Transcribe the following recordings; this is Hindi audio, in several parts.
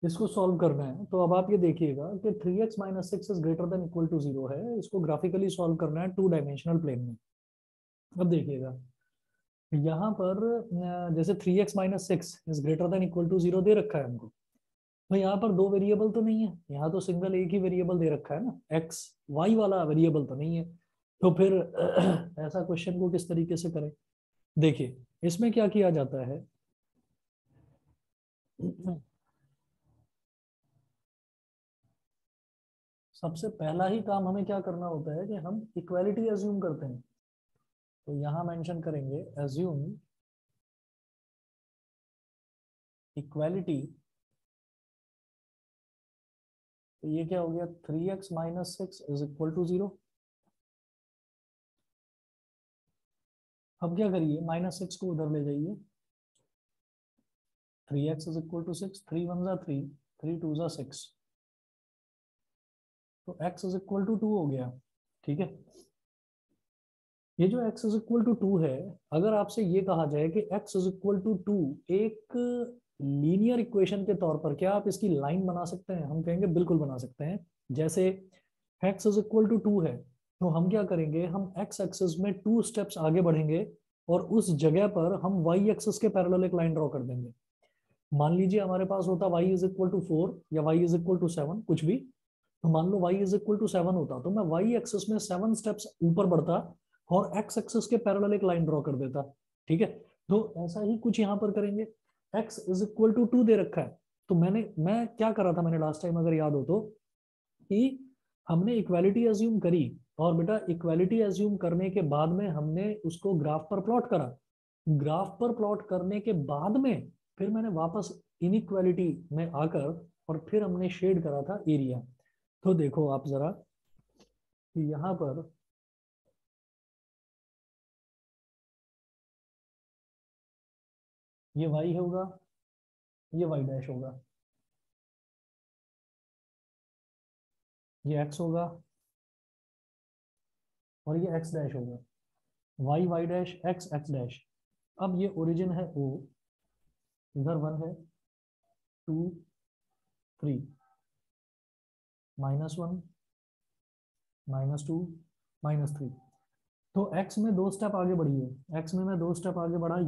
इसको सॉल्व करना है। तो अब आप ये देखिएगा कि 3x minus six is greater than equal to zero है। इसको ग्राफिकली सॉल्व करना है टू डायमेंशनल प्लेन में। अब देखिएगा यहाँ पर जैसे 3x minus six is greater than equal to zero दे रखा है हमको। तो यहाँ पर दो वेरिएबल तो नहीं है, यहाँ तो सिंगल एक ही वेरिएबल दे रखा है ना, एक्स वाई वाला वेरिएबल तो नहीं है। तो फिर ऐसा क्वेश्चन को किस तरीके से करें? देखिए इसमें क्या किया जाता है, सबसे पहला ही काम हमें क्या करना होता है कि हम इक्वालिटी एज्यूम करते हैं। तो यहां मेंशन करेंगे एज्यूम इक्वालिटी। तो ये क्या हो गया, 3x minus six is equal to zero. अब क्या करिए, माइनस सिक्स को उधर ले जाइए, 3x is equal to six, three one जा थ्री, थ्री टू जा सिक्स, तो x is equal to two हो गया। ठीक है, ये जो x is equal to two है, अगर आपसे ये कहा जाए कि x is equal to two एक लीनियर इक्वेशन के तौर पर, क्या आप इसकी लाइन बना सकते हैं? हम कहेंगे बिल्कुल बना सकते हैं। जैसे x is equal to two है, तो हम क्या करेंगे, हम x एक्सिस में टू स्टेप्स आगे बढ़ेंगे और उस जगह पर हम y एक्सिस के पैरेलल एक लाइन ड्रॉ कर देंगे। मान लीजिए हमारे पास होता y is equal to four या y is equal to seven, कुछ भी। तो मान लो y is equal to seven होता, तो मैं y एक्सिस में सेवन स्टेप्स ऊपर बढ़ता और x एक्सिस के पैरेलल एक लाइन ड्रॉ कर देता। ठीक है, तो ऐसा ही कुछ यहाँ पर करेंगे। x is equal to two दे रखा है, तो मैं क्या करा था, मैंने लास्ट टाइम अगर याद हो तो, कि हमने इक्वालिटी एज्यूम करी, और बेटा इक्वालिटी एज्यूम करने के बाद में हमने उसको ग्राफ पर प्लॉट करा। ग्राफ पर प्लॉट करने के बाद में फिर मैंने वापस इनइक्वालिटी में आकर और फिर हमने शेड करा था एरिया। तो देखो आप जरा कि यहाँ पर ये y होगा, ये y डैश होगा, ये x होगा और ये x डैश होगा, y डैश x डैश। अब ये ओरिजिन है O, इधर वन है, two, three, minus one, minus two, minus three. तो x में दो स्टेप आगे बढ़िए, x में मैं दो स्टेप आगे बढ़ा,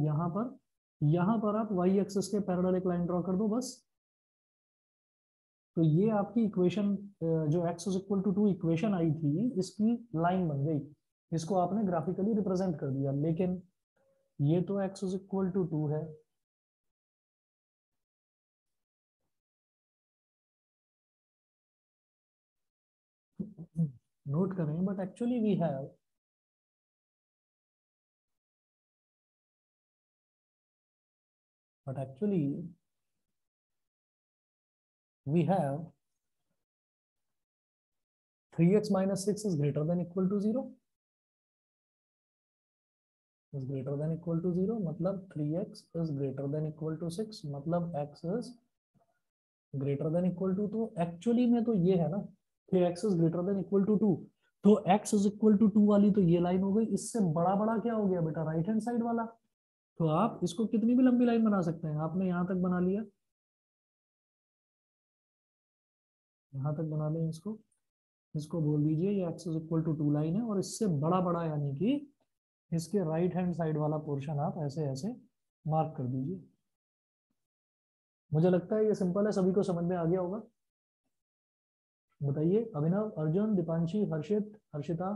यहाँ पर आप y एक्सिस के पैरेलल एक लाइन ड्रॉ कर दो बस। तो ये आपकी इक्वेशन, जो x is equal to two equation आई थी, इसकी लाइन बन गई। इसको आपने ग्राफिकली रिप्रेजेंट कर दिया, लेकिन ये तो x is equal to two है, नोट करें, but actually we have 3x minus six is greater than equal to zero, is greater than equal to zero, मतलब 3x is greater than equal to six, मतलब x is greater than equal to. तो एक्चुअली में तो ये है ना कि x is greater than equal to two. तो x is equal to two वाली तो ये लाइन हो गई, इससे बड़ा बड़ा क्या हो गया बेटा, राइट हैंड साइड वाला। तो आप इसको कितनी भी लंबी लाइन बना सकते हैं, आपने यहाँ तक बना लिया, यहाँ तक बना लें इसको, इसको बोल दीजिए ये x is equal to two line है, और इससे बड़ा बड़ा यानी कि इसके राइट हैंड साइड वाला पोर्शन आप ऐसे ऐसे मार्क कर दीजिए। मुझे लगता है ये सिंपल है, सभी को समझ में आ गया होगा। बताइए अभिनव, अर्जुन, दीपांशी, हर्षित, हर्षिता,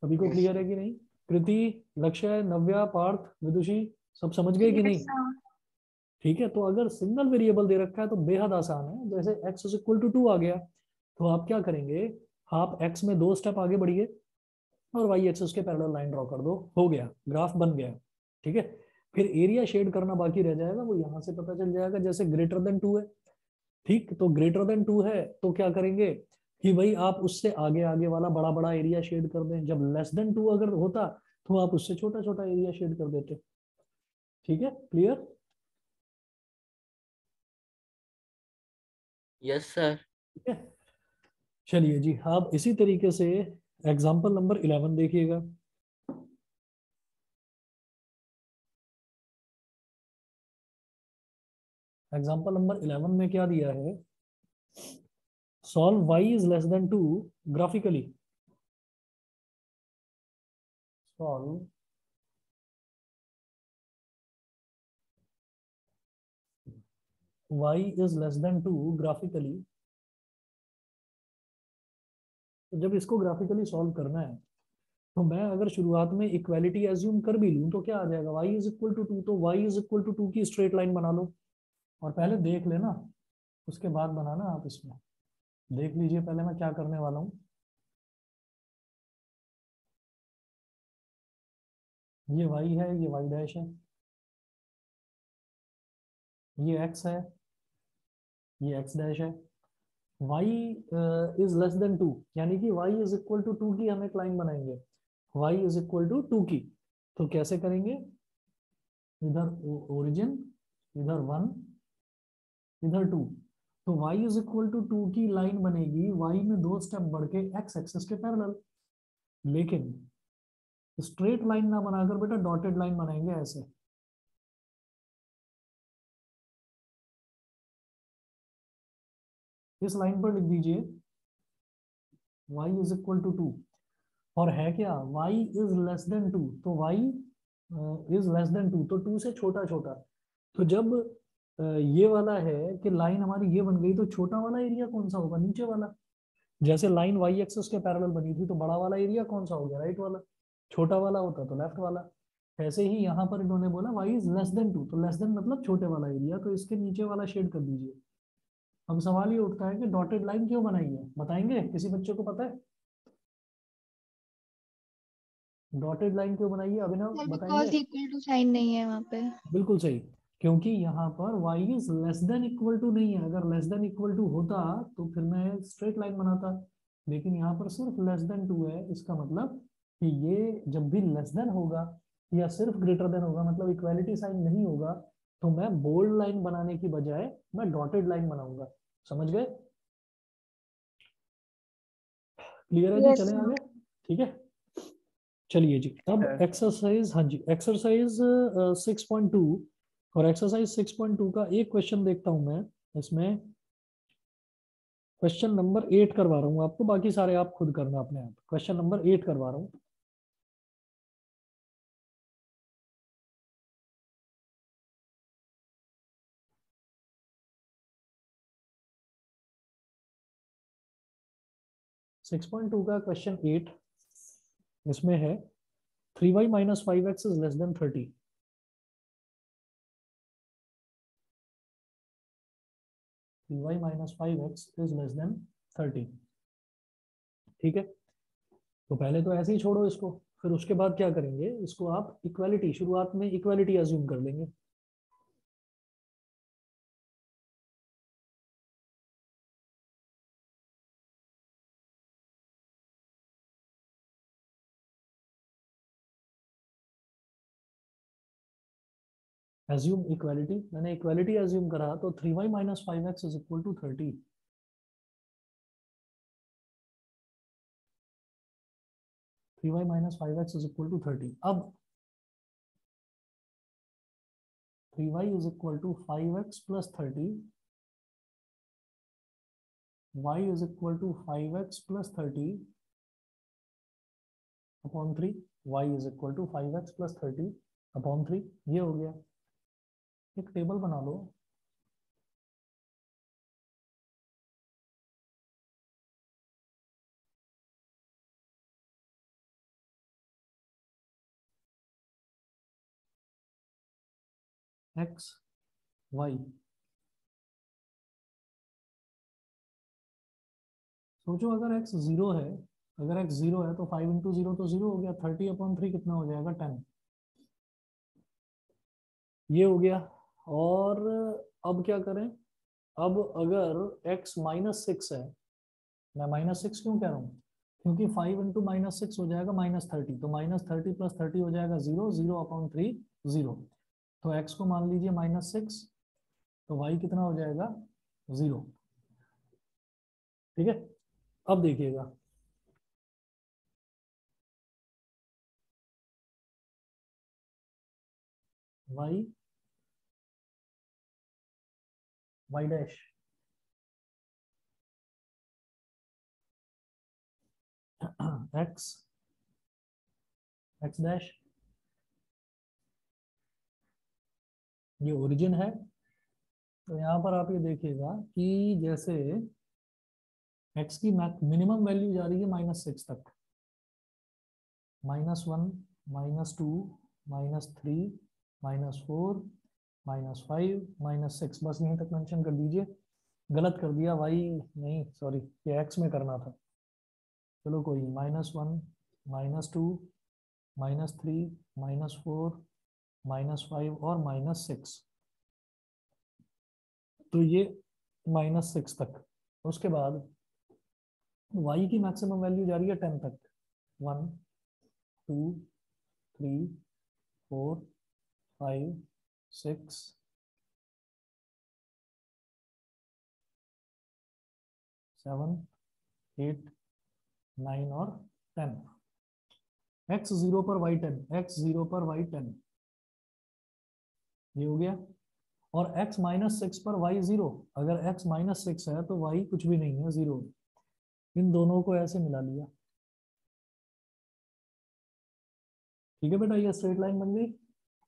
सभी को यस क्लियर है कि नहीं? कृति, लक्ष्य, नव्या, पार्थ, विदुषी, सब समझ गए कि नहीं? Yes sir. ठीक है, तो अगर सिंगल वेरिएबल दे रखा है तो बेहद आसान है। जैसे x is equal to two आ गया, तो आप क्या करेंगे, आप x में दो स्टेप आगे बढ़िए और y एक्सिस के पैरेलल लाइन ड्रॉ कर दो, हो गया, ग्राफ बन गया। ठीक है, फिर एरिया शेड करना बाकी रह जाएगा, वो यहाँ से पता चल जाएगा। जैसे ग्रेटर देन टू है, ठीक, तो ग्रेटर देन टू है तो क्या करेंगे कि भाई आप उससे आगे आगे वाला बड़ा बड़ा एरिया शेड कर दें। जब लेस देन टू अगर होता तो आप उससे छोटा छोटा एरिया शेड कर देते। ठीक है, क्लियर? Yes sir. ठीक है, चलिए जी, आप इसी तरीके से एग्जाम्पल नंबर 11 देखिएगा। एग्जाम्पल नंबर 11 में क्या दिया है, solve y is less then 2 graphically. Solve y is less then 2 graphically. तो जब इसको ग्राफिकली सॉल्व करना है, तो मैं अगर शुरुआत में इक्वालिटी एज्यूम कर भी लूं तो क्या आ जाएगा, y इज इक्वल टू 2, तो y इज इक्वल टू 2 की स्ट्रेट लाइन बना लो। और पहले देख लेना, उसके बाद बनाना आप इसमें। देख लीजिए पहले मैं क्या करने वाला हूँ। ये y है, ये y डैश है, ये x है, ये x डैश है। y इज लेस देन 2, यानी कि y इज इक्वल टू 2 की हम एक लाइन बनाएंगे, y इज इक्वल टू 2 की। तो कैसे करेंगे, इधर ओरिजिन, इधर 1, इधर 2। तो y इज इक्वल टू 2 की लाइन बनेगी, y में 2 स्टेप बढ़ के x एक्सिस के पैरेलल। लेकिन स्ट्रेट लाइन ना बनाकर बेटा डॉटेड लाइन बनाएंगे ऐसे। इस लाइन पर लिख दीजिए y इज इक्वल टू 2। और है क्या, y इज लेस देन 2, तो y इज लेस देन 2, तो 2 से छोटा छोटा। तो जब ये वाला है कि लाइन हमारी ये बन गई, तो छोटा वाला एरिया कौन सा होगा, नीचे वाला। जैसे लाइन वाई एक्सिस के पैरेलल बनी थी, तो बड़ा वाला एरिया कौन सा हो गया, राइट वाला। छोटा वाला होता तो लेफ्ट वाला। ऐसे ही यहाँ पर इन्होंने बोला y इज लेस देन 2, तो लेस देन मतलब छोटे वाला एरिया, तो इसके नीचे वाला शेड कर दीजिए। अब सवाल ये उठता है कि डॉटेड लाइन क्यों बनाई है, बताएंगे, किसी बच्चे को पता है डॉटेड लाइन क्यों बनाई है, अभिनव सर बताएंगे। बिकॉज इक्वल टू साइन नहीं है वहाँ पे। बिल्कुल सही, क्योंकि यहाँ पर y is less than equal to नहीं है। अगर लेस देन इक्वल टू होता तो फिर मैं स्ट्रेट लाइन बनाता, लेकिन यहाँ पर सिर्फ लेस देन 2 है। इसका मतलब कि ये जब भी लेस देन होगा या सिर्फ ग्रेटर देन होगा, मतलब इक्वालिटी साइन नहीं होगा, तो मैं बोल्ड लाइन बनाने की बजाय मैं डॉटेड लाइन बनाऊंगा। समझ गए, क्लियर है जी, यस चलें सर। आगे। ठीक है, चलिए जी, अब है। एक्सरसाइज, हाँ जी, एक्सरसाइज 6.2। और एक्सरसाइज 6.2 का एक क्वेश्चन देखता हूं मैं इसमें। क्वेश्चन नंबर 8 करवा रहा हूँ आपको, बाकी सारे आप खुद करना अपने आप। क्वेश्चन नंबर 8 करवा रहा हूँ। सिक्स पॉइंट टू का क्वेश्चन 8 इसमें है, 3y minus 5x is less then 30। 3y minus 5x is less then 30। ठीक है, तो पहले तो ऐसे ही छोड़ो इसको, फिर उसके बाद क्या करेंगे, इसको आप इक्वालिटी, शुरुआत में इक्वालिटी अज्यूम कर लेंगे। एज्यूम इक्वालिटी, मैंने इक्वालिटी एज्यूम करा, तो 3y minus 5x is equal to 30। 3y minus 5x is equal to 30। अब 3y is equal to 5x plus 30, y is equal to 5x plus 30 upon 3। y is equal to 5x plus 30 upon 3। ये हो गया, एक टेबल बना लो। x y, सोचो अगर x जीरो है, अगर x जीरो है तो 5 इंटू जीरो तो जीरो हो गया, 30 अपॉन 3 कितना हो जाएगा, 10। ये हो गया। और अब क्या करें, अब अगर x माइनस 6 है, मैं माइनस 6 क्यों कह रहा हूँ, क्योंकि 5 इंटू माइनस 6 हो जाएगा -30, तो -30 प्लस 30 हो जाएगा 0, 0 अपॉन 3 0। तो x को मान लीजिए -6, तो y कितना हो जाएगा, 0। ठीक है, अब देखिएगा, y y dash x x dash, ये ओरिजिन है। तो यहाँ पर आप ये देखिएगा कि जैसे x की मिनिमम वैल्यू जा रही है -6 तक, -1 -2 -3 -4 -5 -6, बस यहीं तक मेंशन कर दीजिए। गलत कर दिया, y नहीं सॉरी, ये x में करना था। चलो कोई, -1 -2 -3 -4 -5 और -6, तो ये -6 तक। उसके बाद y की मैक्सिमम वैल्यू जा रही है 10 तक, 1 2 3 4 5 6 7 8 9 और 10। x 0 पर y 10, x 0 पर y 10, ये हो गया। और x -6 पर y 0, अगर x -6 है तो y कुछ भी नहीं है, 0। इन दोनों को ऐसे मिला लिया। ठीक है बेटा, ये स्ट्रेट लाइन बन गई।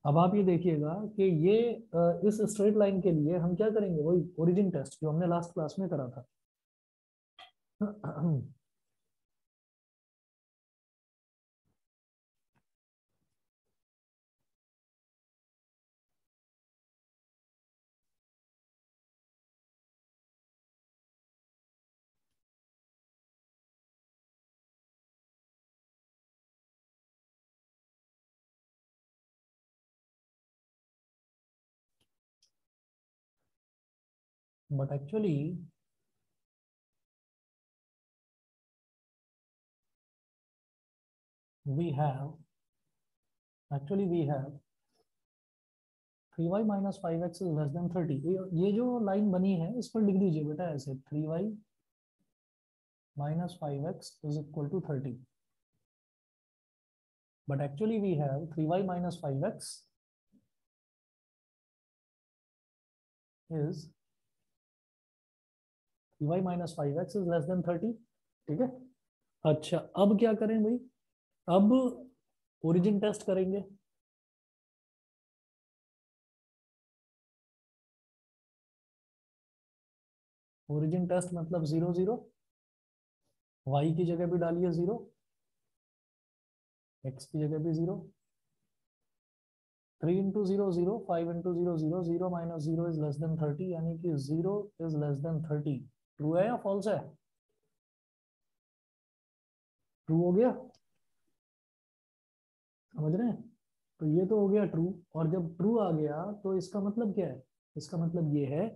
अब आप ये देखिएगा कि ये इस स्ट्रेट लाइन के लिए हम क्या करेंगे, वही ओरिजिन टेस्ट जो हमने लास्ट क्लास में करा था। but we have actually we have 3y minus 5x is less than 30। ये जो लाइन बनी है इस पर लिख दीजिए बेटा ऐसे, 3y minus 5x is equal to 30। but actually we have 3y minus 5x is 3y minus 5x is less than 30। ठीक है। अच्छा, अब क्या करें भाई, अब ओरिजिन टेस्ट करेंगे। ओरिजिन टेस्ट मतलब 0 0, y की जगह भी डालिए 0, x की जगह भी 0। 3 into 0 0, 5 into 0 0, 0 minus 0 is less then 30, यानी कि 0 इज लेस देन 30। ट्रू है या फॉल्स है? ट्रू हो गया, समझ रहे हैं? तो ये तो हो गया ट्रू। और जब ट्रू आ गया तो इसका मतलब क्या है? इसका मतलब ये है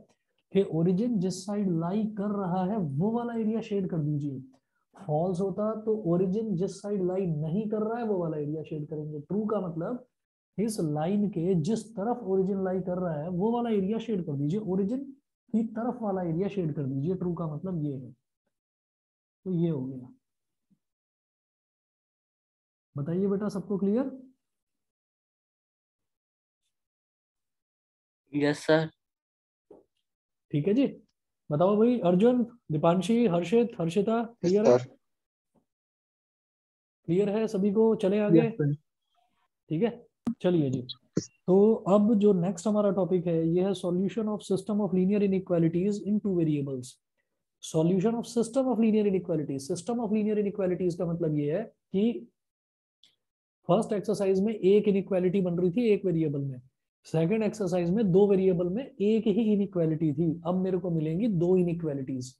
कि ओरिजिन जिस साइड लाई कर रहा है वो वाला एरिया शेड कर दीजिए। फॉल्स होता तो ओरिजिन जिस साइड लाई नहीं कर रहा है वो वाला एरिया शेड करेंगे। ट्रू का मतलब इस लाइन के जिस तरफ ओरिजिन लाई कर रहा है वो वाला एरिया शेड कर दीजिए, ओरिजिन की तरफ वाला एरिया शेड कर दीजिए। ट्रू का मतलब ये है। तो ये हो गया। बताइए बेटा, सबको क्लियर? Yes sir. ठीक है जी। बताओ भाई, अर्जुन, दीपांशी, हर्षित, हर्षिता, क्लियर है? क्लियर है सभी को? चले आगे। ठीक है, चलिए जी। तो अब जो नेक्स्ट हमारा टॉपिक है ये है solution of system of linear inequalities in two variables. Solution of system of linear inequalities. System of linear inequalities का मतलब ये है कि फर्स्ट एक्सरसाइज में एक इनइक्वालिटी बन रही थी एक वेरिएबल में, सेकंड एक्सरसाइज में दो वेरिएबल में एक ही इनइक्वालिटी थी, अब मेरे को मिलेंगी दो इनइक्वालिटीज।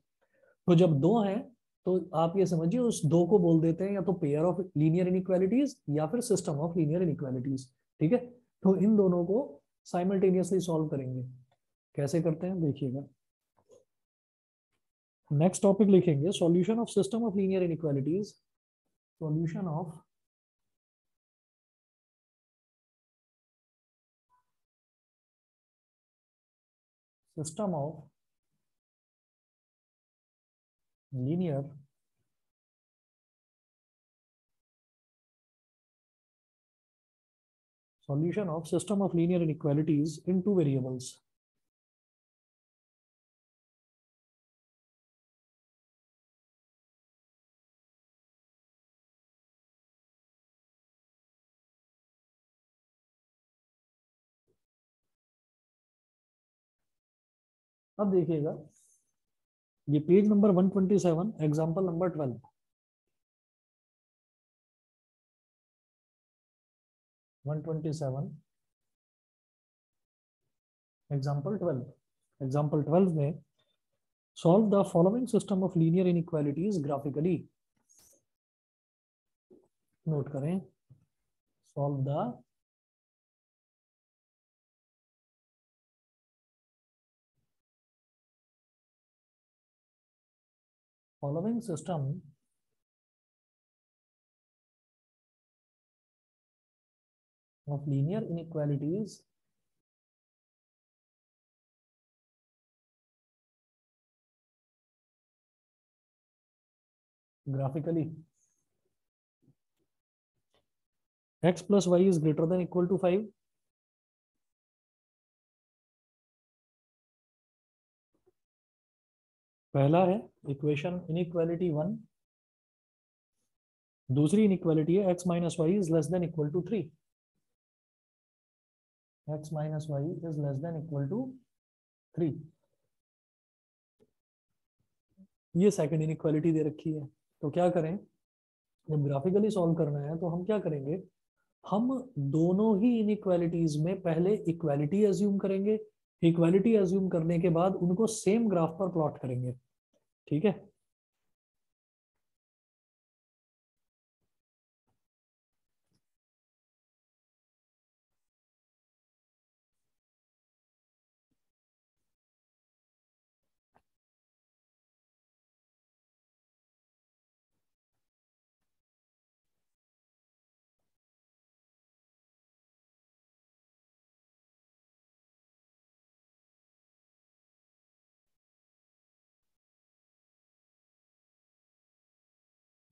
तो जब दो हैं तो आप ये समझिए उस दो को बोल देते हैं या तो पेयर ऑफ लीनियर इनइक्वालिटीज या फिर सिस्टम ऑफ लीनियर इनइक्वालिटीज। ठीक है, तो इन दोनों को साइमल्टेनियसली सॉल्व करेंगे। कैसे करते हैं देखिएगा। नेक्स्ट टॉपिक लिखेंगे solution of system of linear inequalities. Solution of system of linear solution of system of linear inequalities in two variables। अब देखिएगा, ये page number 127, example number 12। 127, example 12। Example 12 में solve the following system of linear inequalities graphically. Note करें, solve the following system of linear inequalities graphically. X plus y is greater than equal to 5. पहला है इक्वेशन इनइक्वालिटी 1। दूसरी इनइक्वालिटी है x minus y is less than equal to 3। x minus y is less than equal to 3। ये सेकंड इनइक्वालिटी दे रखी है। तो क्या करें, जब ग्राफिकली सॉल्व करना है तो हम क्या करेंगे, हम दोनों ही इनइक्वालिटीज में पहले इक्वालिटी एज्यूम करेंगे। इक्वालिटी एज्यूम करने के बाद उनको सेम ग्राफ पर प्लॉट करेंगे। ठीक है,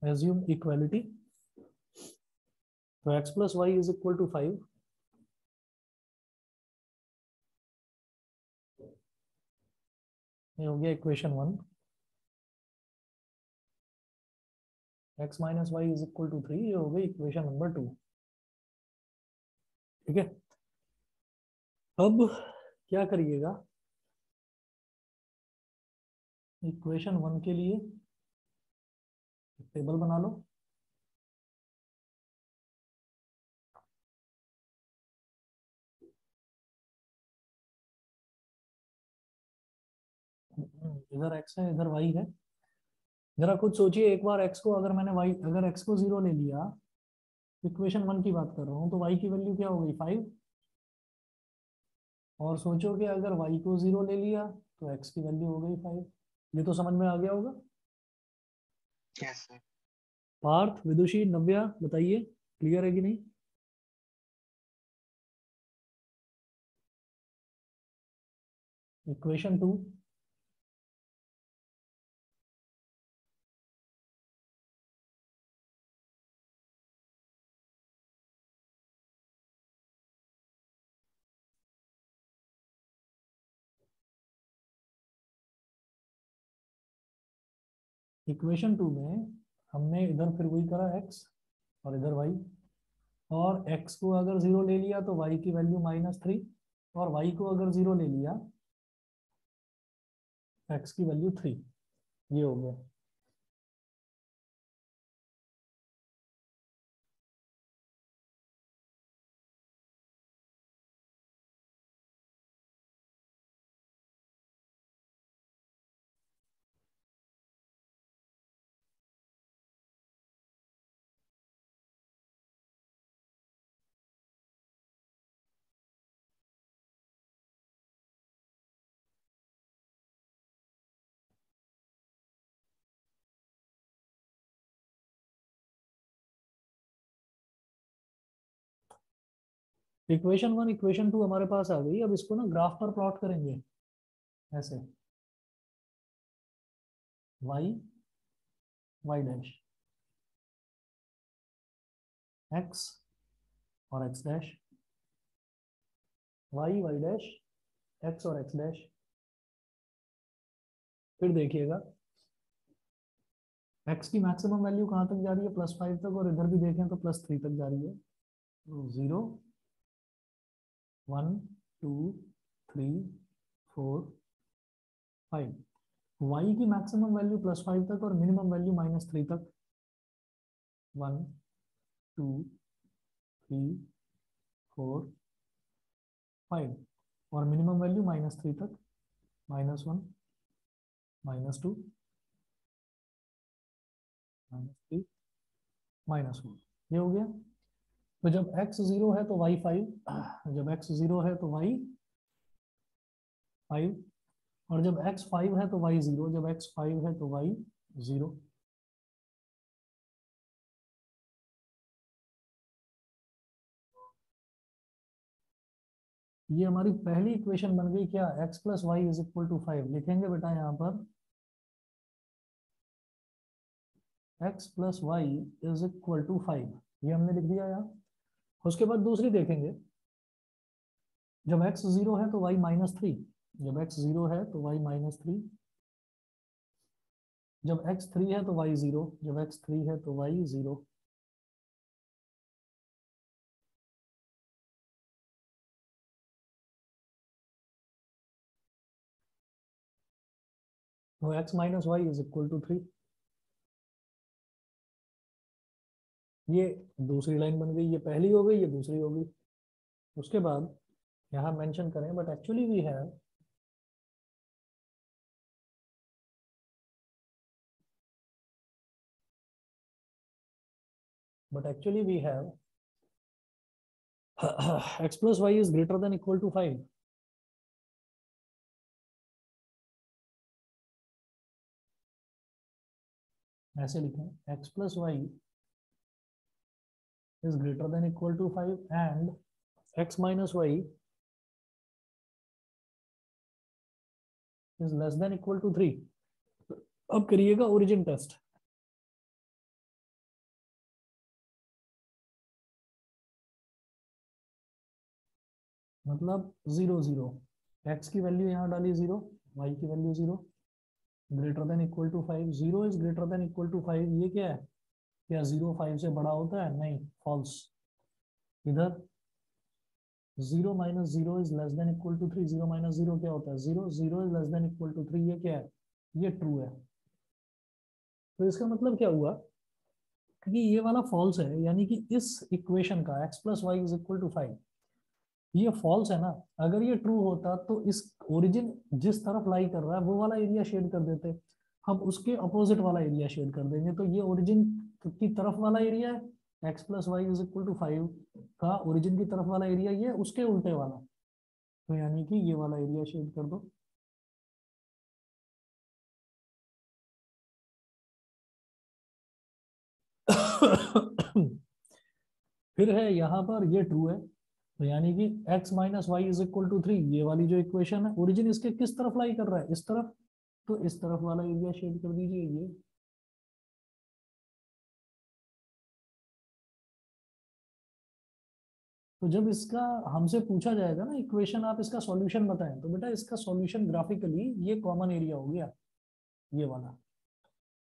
एज्यूम इक्वालिटी। तो x plus y is equal to 5। ये हो गया equation 1। x minus y is equal to 3, ये हो गई इक्वेशन नंबर 2। ठीक है, अब क्या करिएगा, इक्वेशन 1 के लिए टेबल बना लो। इधर x है, इधर y है। जरा कुछ सोचिए, एक बार x को अगर मैंने y, अगर x को 0 ले लिया, इक्वेशन 1 की बात कर रहा हूँ, तो y की वैल्यू क्या हो गई 5। और सोचो कि अगर y को 0 ले लिया तो x की वैल्यू हो गई 5। ये तो समझ में आ गया होगा। Yes sir. पार्थ, विदुषी, नव्या, बताइए क्लियर है कि नहीं। इक्वेशन 2। इक्वेशन 2 में हमने इधर फिर वही करा x और इधर y। और x को अगर 0 ले लिया तो y की वैल्यू -3, और y को अगर 0 ले लिया x की वैल्यू 3। ये हो गया। इक्वेशन 1 इक्वेशन 2 हमारे पास आ गई। अब इसको ना ग्राफ पर प्लॉट करेंगे ऐसे, y y डैश, x और x dash, y y dash, x और x डैश। फिर देखिएगा x की मैक्सिमम वैल्यू कहाँ तक जा रही है, +5 तक, और इधर भी देखें तो +3 तक जा रही है। तो 0 1 2 3 4 5, y की मैक्सिमम वैल्यू +5 तक और मिनिमम वैल्यू -3 तक, 1 2 3 4 5, और मिनिमम वैल्यू -3 तक, -1 -2 -3 -1, ये हो गया। तो जब x 0 है तो y 5, जब x 0 है तो y 5, और जब x 5 है तो y 0, जब x 5 है तो y 0। ये हमारी पहली इक्वेशन बन गई क्या, x + y = 5। लिखेंगे बेटा यहाँ पर x + y = 5, ये हमने लिख दिया यहाँ। उसके बाद दूसरी देखेंगे, जब x 0 है तो y -3, जब x 0 है तो y -3, जब x 3 है तो y 0, जब x 3 है तो y 0। तो x - y = 3, ये दूसरी लाइन बन गई, ये पहली हो गई, ये दूसरी हो गई। उसके बाद यहाँ मेंशन करें, but actually we have x + y > 5। ऐसे लिखें, x + y > 5 and x - y < 3। अब करिएगा ओरिजिन टेस्ट। मतलब 0 0, x की वैल्यू यहाँ डाली 0, y की वैल्यू 0, > 5, 0 > 5, ये क्या है, क्या 0 5 से बड़ा होता है, नहीं, फॉल्स। इधर 0 - 0 > 3, 0 - 0 क्या होता है, 0, 0 < 3, ये क्या है, ये ट्रू है। तो इसका मतलब क्या हुआ कि ये वाला फॉल्स है, यानी कि इस इक्वेशन का x + y = 5 ये फॉल्स है ना। अगर ये ट्रू होता तो इस ओरिजिन जिस तरफ लाई कर रहा है वो वाला एरिया शेड कर देते, हम उसके अपोजिट वाला एरिया शेड कर देंगे। तो ये ओरिजिन की तरफ वाला एरिया है, x + y = 5 का ओरिजिन की तरफ वाला एरिया, ये उसके उल्टे वाला, तो यानी कि ये वाला एरिया शेड कर दो। फिर है यहाँ पर ये ट्रू है, तो यानी कि x - y = 3, ये वाली जो इक्वेशन है, ओरिजिन इसके किस तरफ लाई कर रहा है, इस तरफ, तो इस तरफ वाला एरिया शेड कर दीजिए ये। तो जब इसका हमसे पूछा जाएगा ना इक्वेशन, आप इसका सॉल्यूशन बताएं, तो बेटा इसका सॉल्यूशन ग्राफिकली ये कॉमन एरिया हो गया, ये वाला,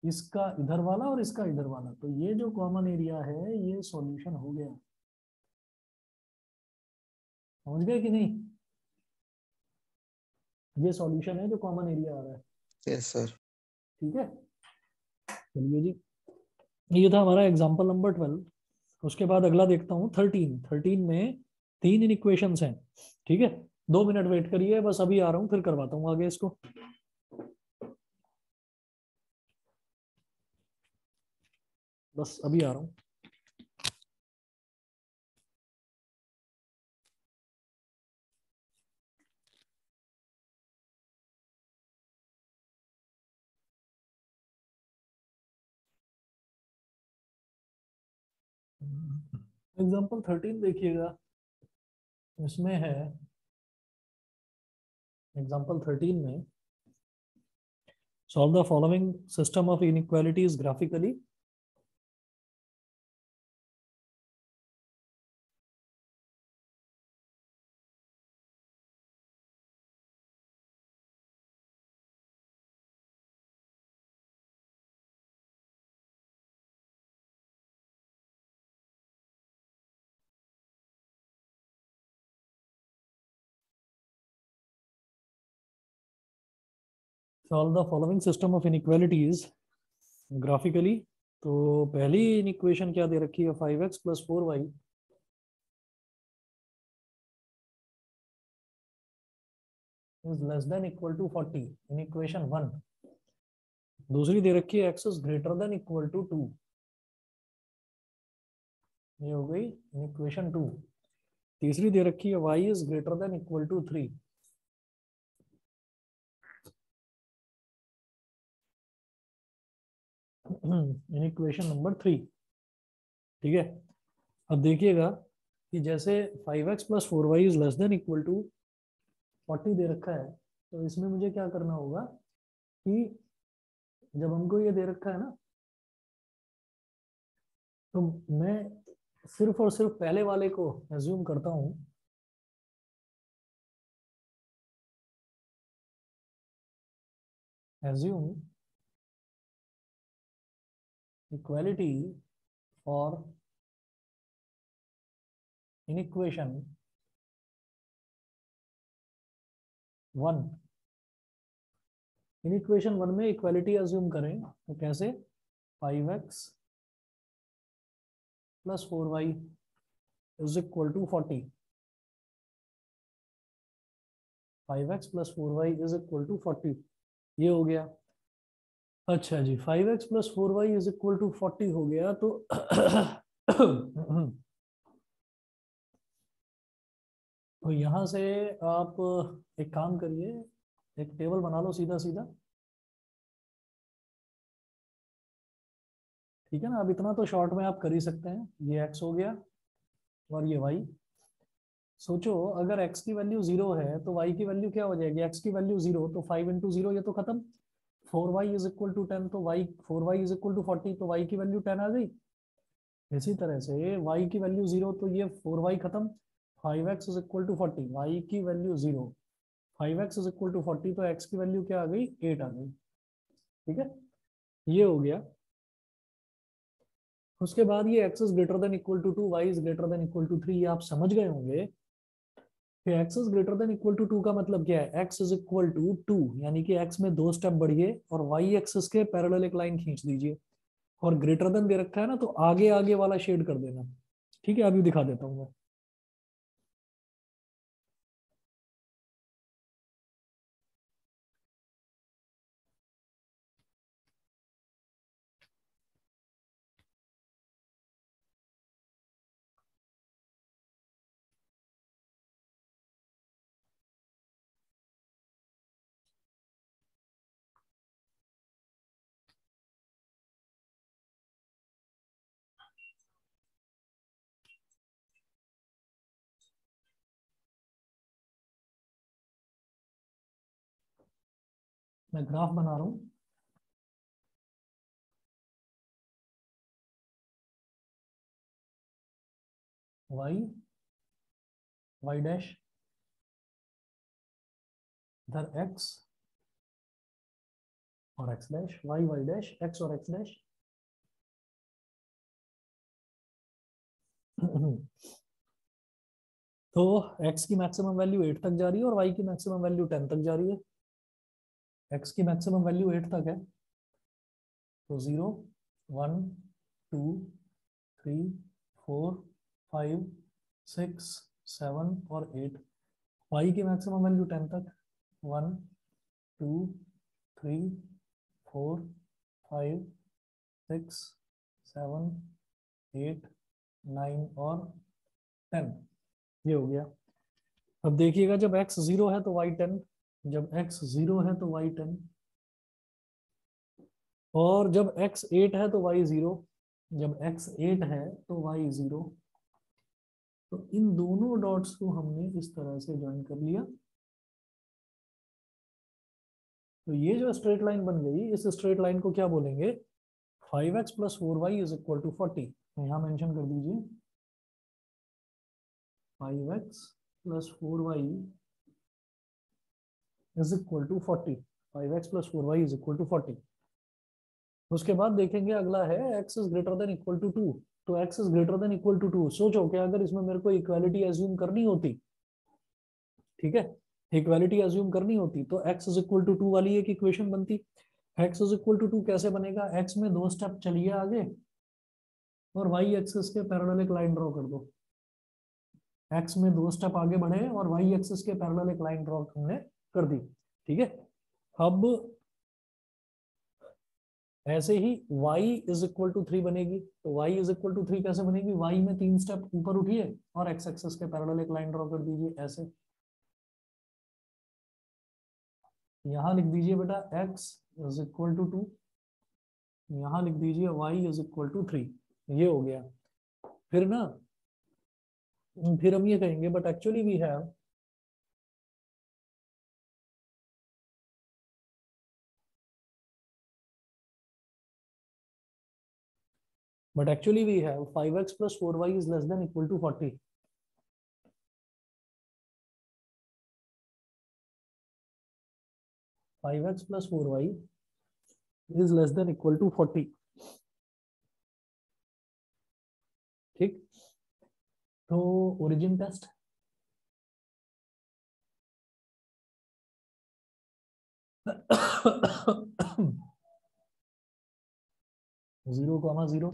इसका इधर वाला और इसका इधर वाला, तो ये जो कॉमन एरिया है ये सॉल्यूशन हो गया। समझ गए कि नहीं, ये सॉल्यूशन है जो कॉमन एरिया आ रहा है। Yes sir. ठीक है, चलिए जी, ये था हमारा एग्जांपल नंबर 12। उसके बाद अगला देखता हूँ 13। 13 में 3 इक्वेशंस हैं। ठीक है, 2 मिनट वेट करिए, बस अभी आ रहा हूँ, फिर करवाता हूँ आगे इसको। बस अभी आ रहा हूँ। एग्जाम्पल 13 देखिएगा, इसमें है एग्जाम्पल 13 में, solve the following system of inequalities graphically. Solve the following system of inequalities graphically. तो पहली इक्वेशन क्या दे रखी है, 5x + 4y is less than equal to 40 in equation 1। दूसरी दे रखी है x is greater than equal to 2, ये हो गई इन इक्वेशन 2। तीसरी दे रखी है y is greater than equal to 3, in equation number 3। ठीक है, अब देखिएगा कि जैसे 5x + 4y is less than equal to 40 दे रखा है, तो इसमें मुझे क्या करना होगा कि जब हमको ये दे रखा है ना, तो मैं सिर्फ और सिर्फ पहले वाले को एज्यूम करता हूं, assume equality for in equation 1। In equation 1 में इक्वालिटी एज्यूम करें तो कैसे, 5x + 4y is equal to 40, 5x + 4y is equal to 40, ये हो गया। अच्छा जी, 5x + 4y is equal to 40 हो गया, तो तो यहां से आप एक काम करिए, एक टेबल बना लो सीधा सीधा, ठीक है ना। अब इतना तो शॉर्ट में आप कर ही सकते हैं, ये x हो गया और ये y। सोचो अगर x की वैल्यू 0 है तो y की वैल्यू क्या हो जाएगी, x की वैल्यू 0 तो 5 × 0 ये तो खत्म। 4y इज इक्वल टू 10 तो y 4y is equal to 40 तो y की वैल्यू 10 आ गई। इसी तरह से y की वैल्यू 0 तो ये 4y खत्म, 5x is equal to 40, y की value 0, 5x is equal to 40 तो x की वैल्यू क्या आ गई, 8 आ गई। ठीक है, ये हो गया। उसके बाद ये x is greater than equal to 2, y is greater than equal to 3, ये आप समझ गए होंगे कि x is greater than equal to 2 का मतलब क्या है, x इज इक्वल टू 2, यानी कि x में 2 स्टेप बढ़िए और y एक्सिस के पैरेलल एक लाइन खींच दीजिए, और ग्रेटर देन दे रखा है ना तो आगे आगे वाला शेड कर देना। ठीक है, अभी दिखा देता हूँ मैं। मैं ग्राफ बना रहा हूँ, y डैश इधर x और x dash, y dash x और x डैश। तो x की मैक्सिमम वैल्यू 8 तक जा रही है और y की मैक्सिमम वैल्यू 10 तक जा रही है। x की मैक्सिमम वैल्यू 8 तक है, तो 0 1 2 3 4 5 6 7 और 8। y की मैक्सिमम वैल्यू 10 तक, 1 2 3 4 5 6 7 8 9 और 10, ये हो गया। अब देखिएगा जब x 0 है तो y 10, जब x 0 है तो y 10, और जब x 8 है तो y 0, जब x 8 है तो y 0। तो इन दोनों डॉट्स को हमने इस तरह से ज्वाइन कर लिया, तो ये जो स्ट्रेट लाइन बन गई, इस स्ट्रेट लाइन को क्या बोलेंगे, 5x + 4y is equal to 40। तो यहाँ मेंशन कर दीजिए 5x + 4y is equal to 40, 5x + 4y is equal to 40। उसके बाद देखेंगे अगला है x is greater than equal to 2। तो x is greater than equal to 2, सोचो कि अगर इसमें मेरे को इक्वालिटी एज्यूम करनी होती, ठीक है, इक्वालिटी अज्यूम करनी होती तो x इज इक्वल टू 2 वाली एक इक्वेशन बनती। x इज इक्वल टू 2 कैसे बनेगा, x में 2 स्टेप चलिए आगे और y एक्सिस के पैरेलल एक लाइन ड्रॉ कर दो। x में 2 स्टेप आगे बढ़े और y एक्सिस के पैरेलल एक लाइन ड्रॉ हमने कर दी। ठीक है, अब ऐसे ही y इज इक्वल टू 3 बनेगी। तो y इज इक्वल टू 3 कैसे बनेगी, y में 3 स्टेप ऊपर उठिए और x एक्सिस के पैरेलल एक लाइन ड्रॉ कर दीजिए ऐसे। यहां लिख दीजिए बेटा x इज इक्वल टू 2, यहां लिख दीजिए y इज इक्वल टू 3। ये हो गया। फिर ना, फिर हम ये कहेंगे but actually we have but actually we have 5x plus 4y is less than equal to 40. 5x plus 4y is less than equal to 40. ठीक, तो origin test zero comma zero,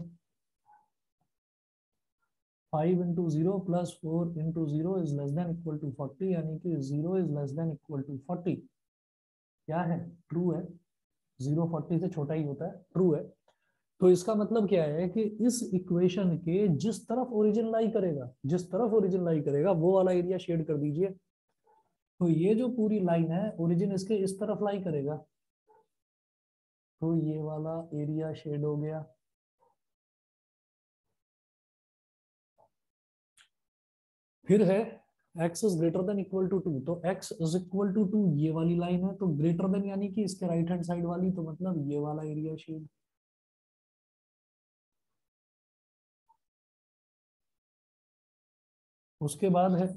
5 into zero plus 4 into zero is less than equal to 40, यानी कि zero is less than equal to 40। क्या है, ट्रू है। जीरो 40 से छोटा ही होता है, ट्रू है। तो इसका मतलब क्या है कि इस इक्वेशन के जिस तरफ ओरिजिन लाई करेगा, जिस तरफ ओरिजिन लाई करेगा वो वाला एरिया शेड कर दीजिए। तो ये जो पूरी लाइन है ओरिजिन इसके इस तरफ लाई करेगा, तो ये वाला एरिया शेड हो गया। फिर है x is greater than equal to 2, तो x इज इक्वल टू 2 ये वाली लाइन है, तो ग्रेटर देन यानी कि इसके राइट हैंड साइड वाली, तो मतलब ये वाला एरिया शेड। उसके बाद है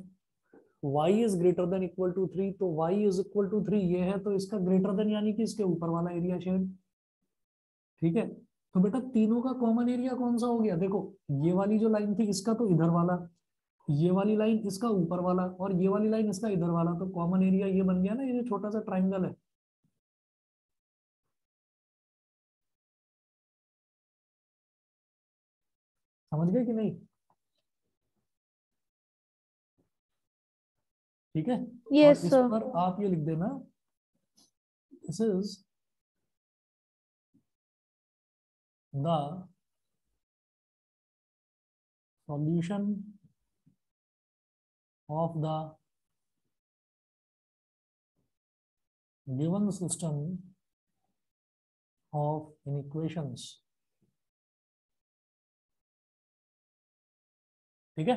y is greater than equal to 3, तो y इज इक्वल टू 3 ये है, तो इसका ग्रेटर देन यानी कि इसके ऊपर वाला एरिया शेड। ठीक है, तो बेटा तीनों का कॉमन एरिया कौन सा हो गया, देखो ये वाली जो लाइन थी इसका तो इधर वाला, ये वाली लाइन इसका ऊपर वाला और ये वाली लाइन इसका इधर वाला, तो कॉमन एरिया ये बन गया ना, ये जो छोटा सा ट्राइंगल है। समझ गए कि नहीं? ठीक है, और यस इस सर। पर आप ये लिख देना, this is the solution of the given system of inequations. ठीक है,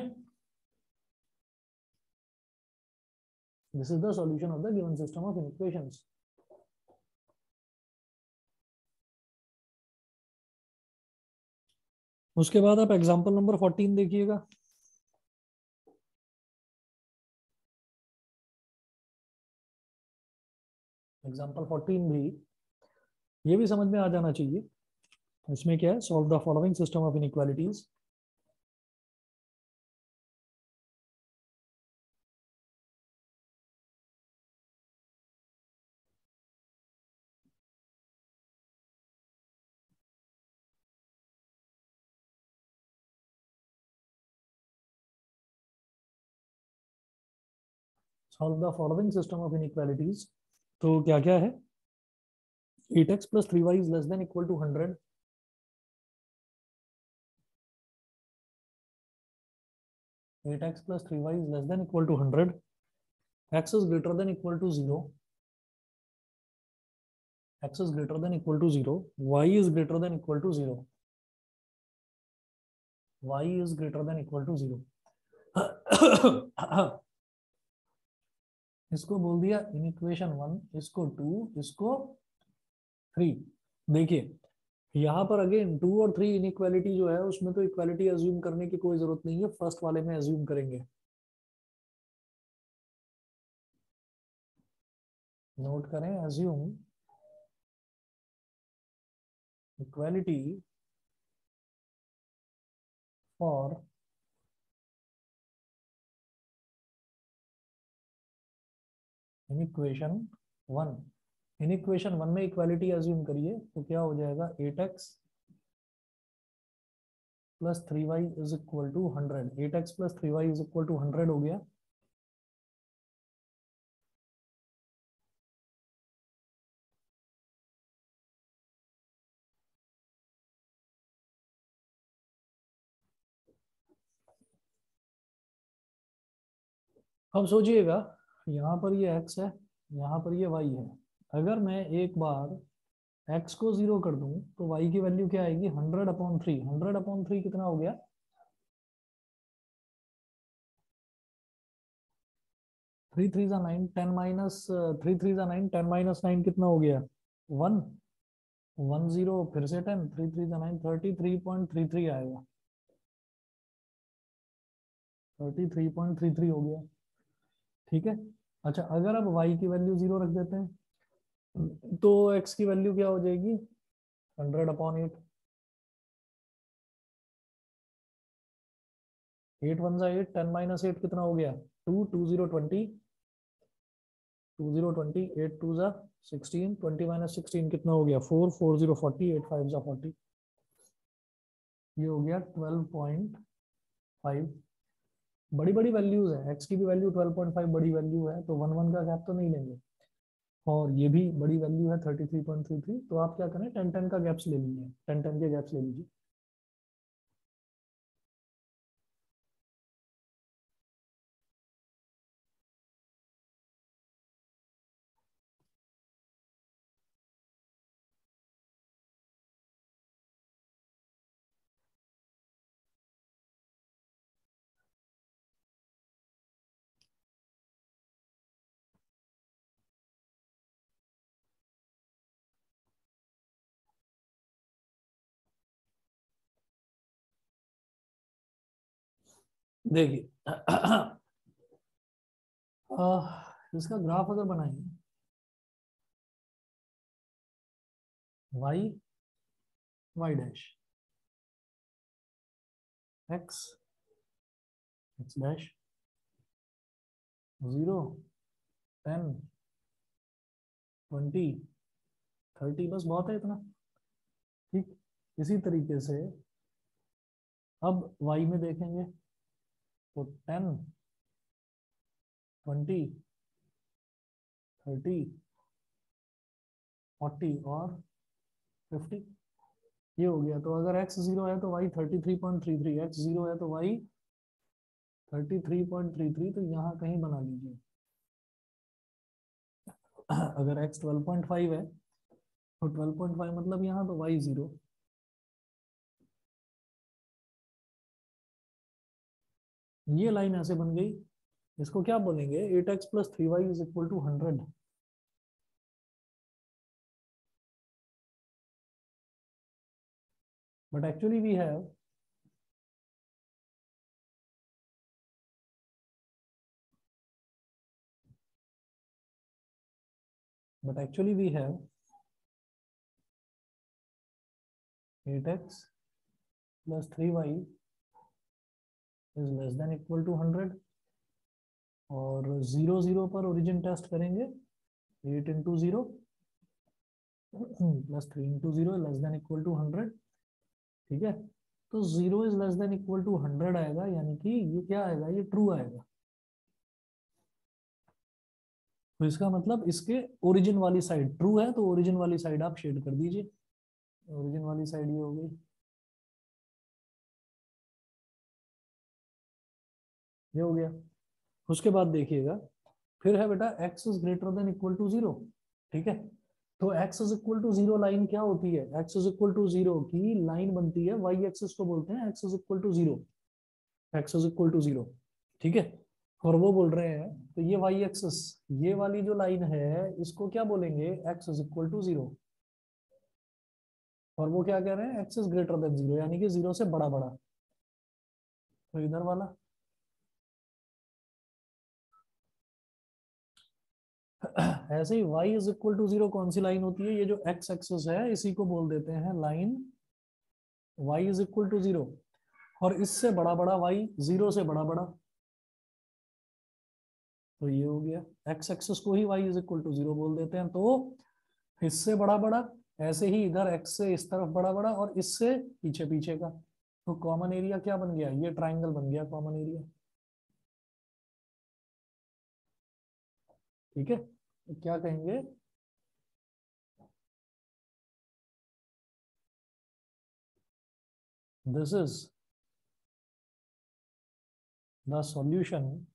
this is the solution of the given system of inequations. उसके बाद आप एग्जांपल नंबर 14 देखिएगा। एग्जांपल 14 भी, ये भी समझ में आ जाना चाहिए। इसमें क्या है, solve the following system of inequalities. Solve the following system of inequalities. तो क्या क्या है, 8x plus 3y is less than equal to 100, 8x plus 3y is less than equal to 100, x is greater than equal to 0, x is greater than equal to 0, y is greater than equal to 0, y is greater than equal to 0। इसको बोल दिया इनइक्वेशन 1, इसको 2, इसको 3। देखिए यहाँ पर अगेन 2 और 3 इनइक्वालिटी जो है उसमें तो इक्वालिटी अज्यूम करने की कोई जरूरत नहीं है, फर्स्ट वाले में अज्यूम करेंगे। नोट करें, assume equality for in equation 1, in equation 1 में इक्वालिटी अज्यूम करिए तो क्या हो जाएगा 8x plus 3y is equal to 100, 8x plus 3y is equal to 100 हो गया। अब सोचिएगा यहाँ पर ये x है, यहाँ पर ये y है। अगर मैं एक बार x को 0 कर दूं तो y की वैल्यू क्या आएगी 100/3। 100/3 कितना हो गया 3 3 9, 10 माइनस 3 3 9, 10 माइनस 9 कितना हो गया 1 1 0, फिर से 10, 3 3 9, 33.33 आएगा, 33.33 हो गया। ठीक है। अच्छा अगर अब y की वैल्यू 0 रख देते हैं तो x की वैल्यू क्या हो जाएगी 100/8। 8 1 8, 10 माइनस 8 कितना हो गया 2 2 0 20, 2 0 20, 8 2 16, 20 माइनस 16 कितना हो गया 4 4 0 40, 8 5 40, ये हो गया 12.5। बड़ी बड़ी वैल्यूज है, x की भी वैल्यू 12.5 बड़ी वैल्यू है, तो 1 1 का गैप तो नहीं लेंगे, और ये भी बड़ी वैल्यू है 33.33, तो आप क्या करें 10 10 का गैप्स ले लीजिए, 10 10 के गैप्स ले लीजिए। देखिए इसका ग्राफ अगर बनाएंगे y y dash x x dash 0 10 20 30, बस बहुत है इतना। ठीक, इसी तरीके से अब y में देखेंगे तो 10 20 30 40 और 50, ये हो गया। तो अगर x 0 है तो y 33.33, x 0 है तो y 33.33, तो यहाँ कहीं बना लीजिए। अगर x 12.5 है तो 12.5 मतलब यहाँ तो y 0। ये लाइन ऐसे बन गई, इसको क्या बोलेंगे 8x plus 3y is equal to 100। But actually we have but actually we have 8x plus 3y is less than equal to 100, और 0 0 पर ओरिजिन टेस्ट करेंगे 8 into 0 plus 3 into 0 less than equal to 100। ठीक है, तो 0 is less than equal to 100 आएगा, यानी कि ये क्या आएगा, ये ट्रू आएगा। तो इसका मतलब इसके ओरिजिन वाली साइड ट्रू है, तो ओरिजिन वाली साइड आप शेड कर दीजिए। ओरिजिन वाली साइड ये हो गई, ये हो गया। उसके बाद देखिएगा फिर है बेटा x is greater than equal to 0। ठीक है, तो x is equal to 0 line क्या होती है, x इज इक्वल टू 0 की लाइन बनती है, y एक्सिस को बोलते हैं x is equal to 0, x is equal to 0। ठीक है, और वो बोल रहे हैं तो ये y एक्सिस, ये वाली जो लाइन है इसको क्या बोलेंगे x इज इक्वल टू 0, और वो क्या कह रहे हैं x इज ग्रेटर देन 0, यानी कि 0 से बड़ा बड़ा, तो इधर वाला। ऐसे ही y इज इक्वल टू 0 कौन सी लाइन होती है, ये जो x एक्सिस है इसी को बोल देते हैं line y is equal to 0, और इससे बड़ा बड़ा y 0 से बड़ा बड़ा, तो ये हो गया, एक्स एक्सिस को ही y इज इक्वल टू 0 बोल देते हैं। तो इससे बड़ा बड़ा, ऐसे ही इधर x से इस तरफ बड़ा बड़ा, और इससे पीछे पीछे का। तो कॉमन एरिया क्या बन गया, ये ट्राइंगल बन गया कॉमन एरिया। ठीक है, तो क्या कहेंगे, दिस इज द सॉल्यूशन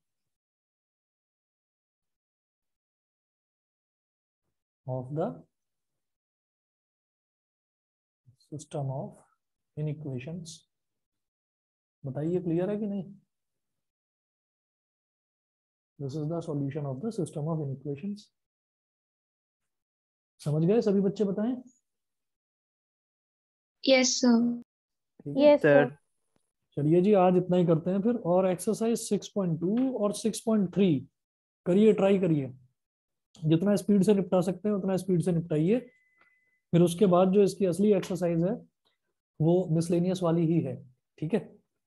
of the system of inequations। बताइए क्लियर है कि नहीं? This is the solution of the system of inequations. समझ गए सभी बच्चे? बताएं। Yes sir. ठीक है, यस सर। चलिए जी आज इतना ही करते हैं फिर। और एक्सरसाइज 6.2 और 6.3 करिए, ट्राई करिए, जितना स्पीड से निपटा सकते हैं उतना स्पीड से निपटाइए। फिर उसके बाद जो इसकी असली एक्सरसाइज है वो मिसलेनियस वाली ही है। ठीक है,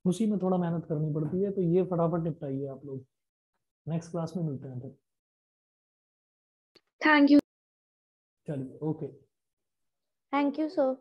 उसी में थोड़ा मेहनत करनी पड़ती है, तो ये फटाफट निपटाइए आप लोग। नेक्स्ट क्लास में मिलते हैं फिर। Thank you. चलिए, ओके। Thank you sir.